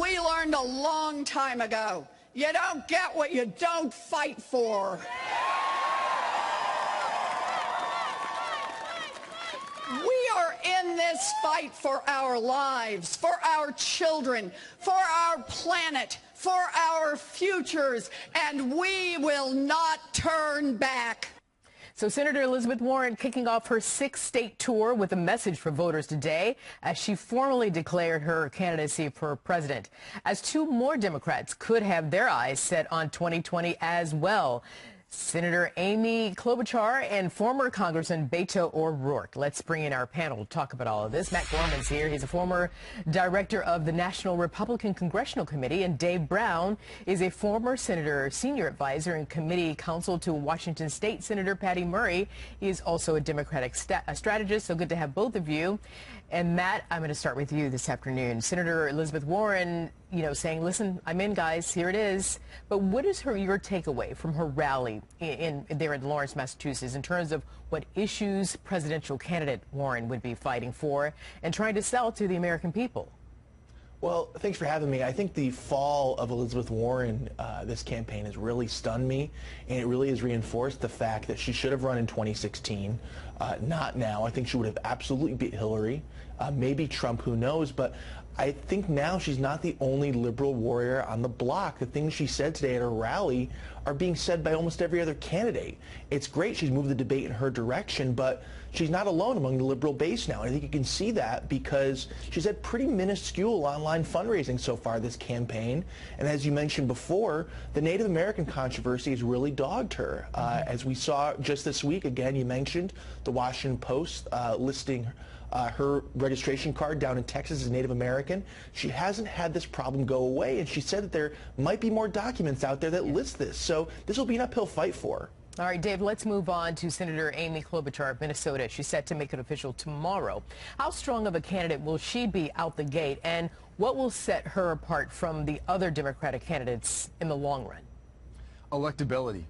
We learned a long time ago, you don't get what you don't fight for. We are in this fight for our lives, for our children, for our planet, for our futures, and we will not turn back. So Senator Elizabeth Warren kicking off her 6-state tour with a message for voters today as she formally declared her candidacy for president, as two more Democrats could have their eyes set on 2020 as well. Senator Amy Klobuchar and former Congressman Beto O'Rourke. Let's bring in our panel to talk about all of this. Matt Gorman's here. He's a former director of the National Republican Congressional Committee, and Dave Brown is a former senator, senior advisor and committee counsel to Washington State Senator Patty Murray. He is also a Democratic strategist, so good to have both of you. And Matt, I'm going to start with you this afternoon. Senator Elizabeth Warren, saying, listen, I'm in, guys, here it is. But what is your takeaway from her rally there in Lawrence, Massachusetts, in terms of what issues presidential candidate Warren would be fighting for and trying to sell to the American people? Well, thanks for having me. I think the fall of Elizabeth Warren, this campaign, has really stunned me, and it really has reinforced the fact that she should have run in 2016, not now. I think she would have absolutely beat Hillary, maybe Trump, who knows, but I think now she's not the only liberal warrior on the block. The things she said today at her rally are being said by almost every other candidate. It's great she's moved the debate in her direction, but she's not alone among the liberal base now. And I think you can see that because she's had pretty minuscule online fundraising so far this campaign. And as you mentioned before, the Native American controversy has really dogged her. As we saw just this week, again, you mentioned the Washington Post listing her registration card down in Texas as Native American. She hasn't had this problem go away, and she said that there might be more documents out there that list this. So this will be an uphill fight for her. All right, Dave, let's move on to Senator Amy Klobuchar of Minnesota. She's set to make it official tomorrow. How strong of a candidate will she be out the gate, and what will set her apart from the other Democratic candidates in the long run? Electability.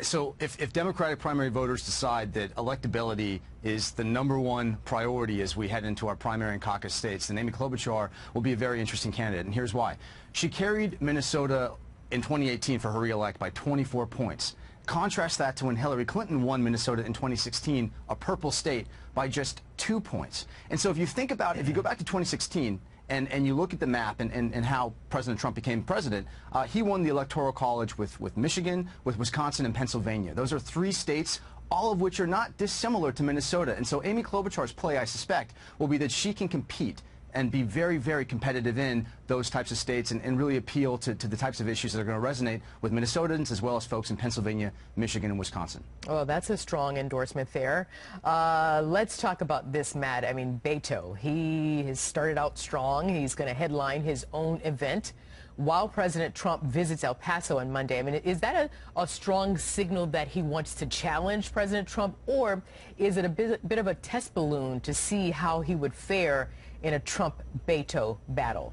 So if Democratic primary voters decide that electability is the #1 priority as we head into our primary and caucus states, then Amy Klobuchar will be a very interesting candidate, and here's why. She carried Minnesota in 2018 for her reelect by 24 points. Contrast that to when Hillary Clinton won Minnesota in 2016, a purple state, by just 2 points. And so if you think about, if you go back to 2016, and you look at the map and how President Trump became president, he won the Electoral College with Michigan, with Wisconsin, and Pennsylvania. Those are 3 states, all of which are not dissimilar to Minnesota. And so Amy Klobuchar's play, I suspect, will be that she can compete and be very, very competitive in those types of states and really appeal to the types of issues that are going to resonate with Minnesotans as well as folks in Pennsylvania, Michigan, and Wisconsin. Well, that's a strong endorsement there. Let's talk about this, Matt. I mean, Beto, he has started out strong. He's going to headline his own event while President Trump visits El Paso on Monday. I mean, is that a strong signal that he wants to challenge President Trump, or is it a bit of a test balloon to see how he would fare in a Trump-Beto battle?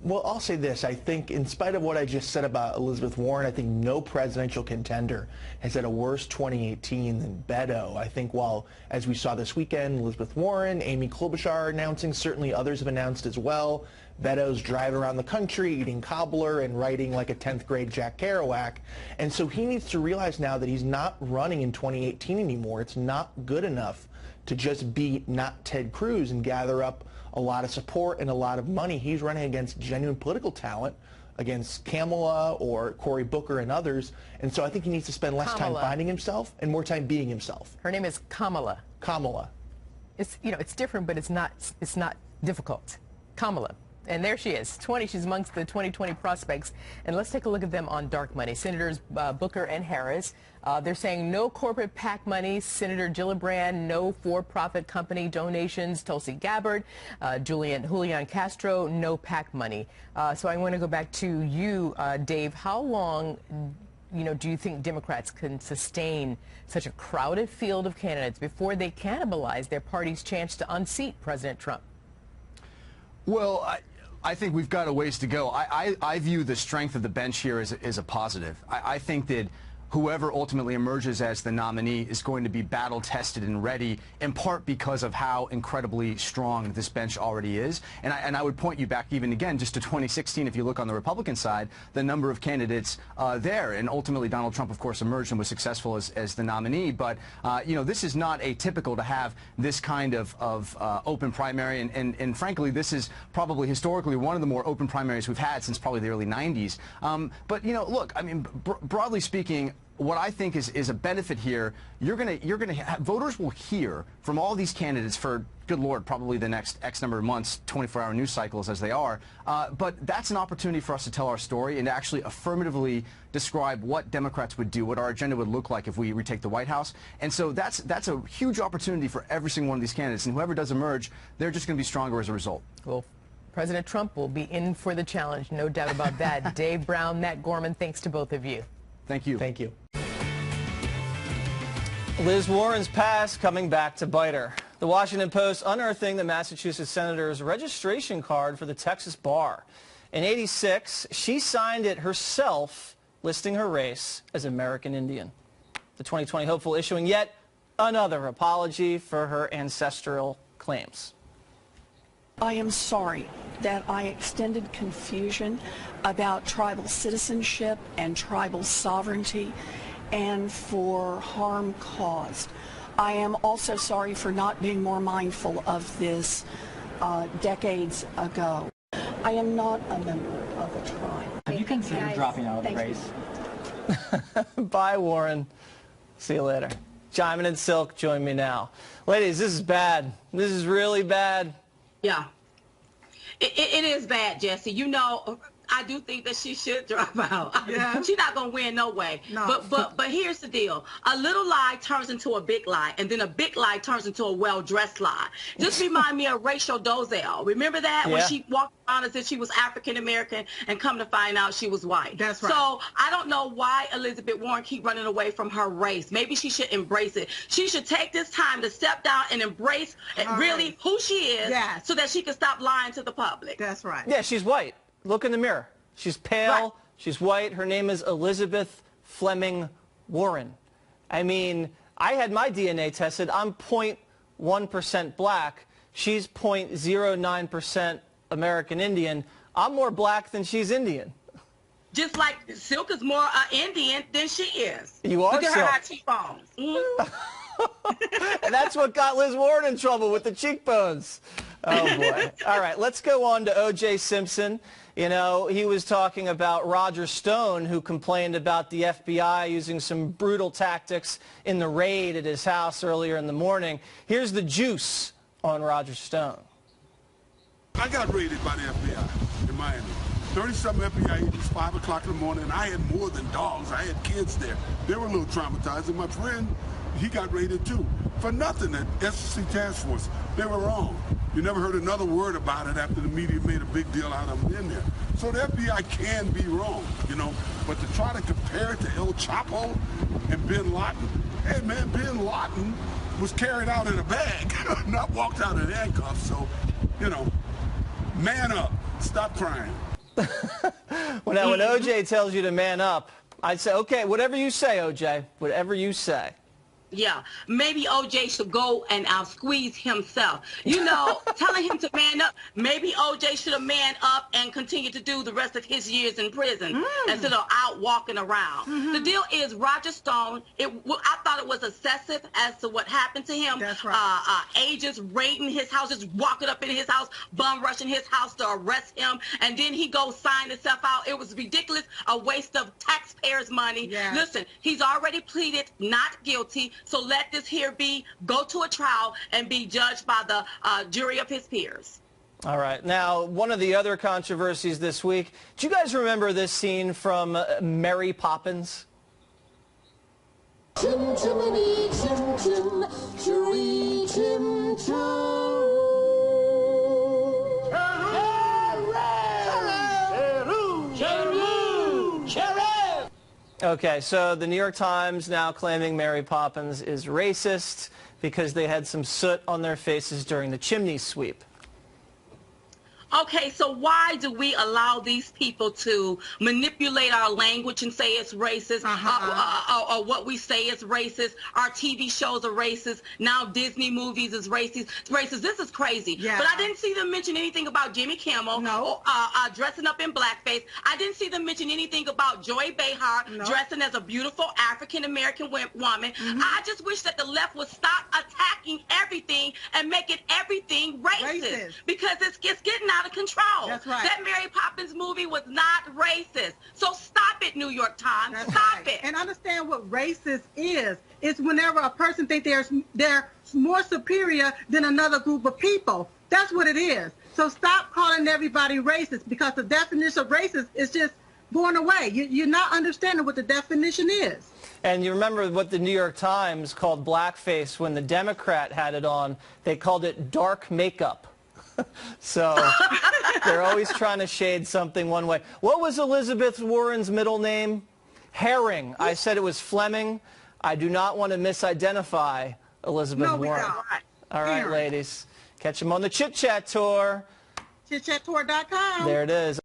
Well, I'll say this. I think in spite of what I just said about Elizabeth Warren, I think no presidential contender has had a worse 2018 than Beto. I think while, as we saw this weekend, Elizabeth Warren, Amy Klobuchar announcing, certainly others have announced as well, Beto's driving around the country, eating cobbler and writing like a 10th grade Jack Kerouac. And so he needs to realize now that he's not running in 2018 anymore. It's not good enough to just be not Ted Cruz and gather up a lot of support and a lot of money. He's running against genuine political talent, against Kamala or Cory Booker and others. And so I think he needs to spend less time finding himself and more time being himself. Her name is Kamala. Kamala. It's, it's different, but it's not difficult. Kamala. And there she is, she's amongst the 2020 prospects. And let's take a look at them on dark money. Senators Booker and Harris, they're saying no corporate PAC money. Senator Gillibrand, no for-profit company donations. Tulsi Gabbard, Julian Castro, no PAC money. So I want to go back to you, Dave. How long do you think Democrats can sustain such a crowded field of candidates before they cannibalize their party's chance to unseat President Trump? Well, I think we've got a ways to go. I view the strength of the bench here as a positive. I think that whoever ultimately emerges as the nominee is going to be battle-tested and ready, in part because of how incredibly strong this bench already is. And I would point you back even again just to 2016, if you look on the Republican side, the number of candidates there. And ultimately, Donald Trump, of course, emerged and was successful as the nominee. But, you know, this is not atypical to have this kind of open primary. And frankly, this is probably historically one of the more open primaries we've had since probably the early 90s. But, you know, look, I mean, broadly speaking, what I think is a benefit here, you're gonna have, voters will hear from all these candidates for, good Lord, probably the next X number of months, 24-hour news cycles as they are. But that's an opportunity for us to tell our story and to actually affirmatively describe what Democrats would do, what our agenda would look like if we retake the White House. And so that's a huge opportunity for every single one of these candidates. And whoever does emerge, they're just going to be stronger as a result. Well, President Trump will be in for the challenge, no doubt about that. Dave Brown, Matt Gorman, thanks to both of you. Thank you. Thank you. Liz Warren's past coming back to bite her. The Washington Post unearthing the Massachusetts senator's registration card for the Texas bar. In '86, she signed it herself, listing her race as American Indian. The 2020 hopeful issuing yet another apology for her ancestral claims. I am sorry that I extended confusion about tribal citizenship and tribal sovereignty and for harm caused. I am also sorry for not being more mindful of this decades ago. I am not a member of a tribe. Have you considered dropping out of the race? Bye, Warren. See you later. Diamond and Silk, join me now. Ladies, this is bad. This is really bad. Yeah, it is bad, Jesse. You know, I do think that she should drop out. Yeah. She's not gonna win no way. No. But here's the deal: a little lie turns into a big lie, and then a big lie turns into a well-dressed lie. Just remind me of Rachel Dolezal. Remember that when she walked around and said she was African American, and come to find out she was white. That's right. So I don't know why Elizabeth Warren keep running away from her race. Maybe she should embrace it. She should take this time to step down and embrace really who she is, so that she can stop lying to the public. That's right. Yeah, she's white. Look in the mirror. She's pale. Right. She's white. Her name is Elizabeth Fleming Warren. I mean, I had my DNA tested. I'm 0.1% black. She's 0.09% American Indian. I'm more black than she's Indian. Just like Silk is more Indian than she is. You are, Look at her Silk. high cheekbones. And that's what got Liz Warren in trouble with the cheekbones. Oh, boy. All right, let's go on to O.J. Simpson. You know, he was talking about Roger Stone, who complained about the FBI using some brutal tactics in the raid at his house earlier in the morning. Here's the juice on Roger Stone. I got raided by the FBI in Miami. 30-something FBI agents, 5 o'clock in the morning, and I had more than dogs. I had kids there. They were a little traumatized, and my friend, he got raided too. For nothing at SEC Task Force. They were wrong. You never heard another word about it after the media made a big deal out of them in there. So the FBI can be wrong, you know, but to try to compare it to El Chapo and Bin Laden, hey man, Bin Laden was carried out in a bag, not walked out in handcuffs. So, you know, man up, stop crying. Well, now, when O.J. tells you to man up, I'd say, okay, whatever you say, O.J., whatever you say. Yeah, maybe OJ should go and squeeze himself. You know, telling him to man up, maybe OJ should have manned up and continue to do the rest of his years in prison instead of out walking around. The deal is Roger Stone, I thought it was excessive as to what happened to him. That's right. Agents raiding his house, just walking up in his house, bum rushing his house to arrest him, and then he goes sign himself out. It was ridiculous, a waste of taxpayers' money. Yeah. Listen, he's already pleaded not guilty. So let this here go to a trial and be judged by the jury of his peers. All right. Now, one of the other controversies this week, do you guys remember this scene from Mary Poppins? Chim chimney, chim chim, chiree chim chim. Okay, so the New York Times now claiming Mary Poppins is racist because they had some soot on their faces during the chimney sweep. Okay, so why do we allow these people to manipulate our language and say it's racist, or what we say is racist? Our TV shows are racist. Now Disney movies is racist. This is crazy. Yeah. But I didn't see them mention anything about Jimmy Kimmel or, dressing up in blackface. I didn't see them mention anything about Joy Behar dressing as a beautiful African-American woman. I just wish that the left would stop attacking everything and making everything racist. Because it's getting out of control. That's right. That Mary Poppins movie was not racist. So stop it, New York Times. Stop it. And understand what racist is. It's whenever a person thinks they're more superior than another group of people. That's what it is. So stop calling everybody racist, because the definition of racist is just going away. You're not understanding what the definition is. And you remember what the New York Times called blackface when the Democrat had it on. They called it dark makeup. So they're always trying to shade something one way. What was Elizabeth Warren's middle name? Herring. I said it was Fleming. I do not want to misidentify Elizabeth Warren. All right, ladies. Catch them on the Chit Chat Tour. ChitChatTour.com. There it is.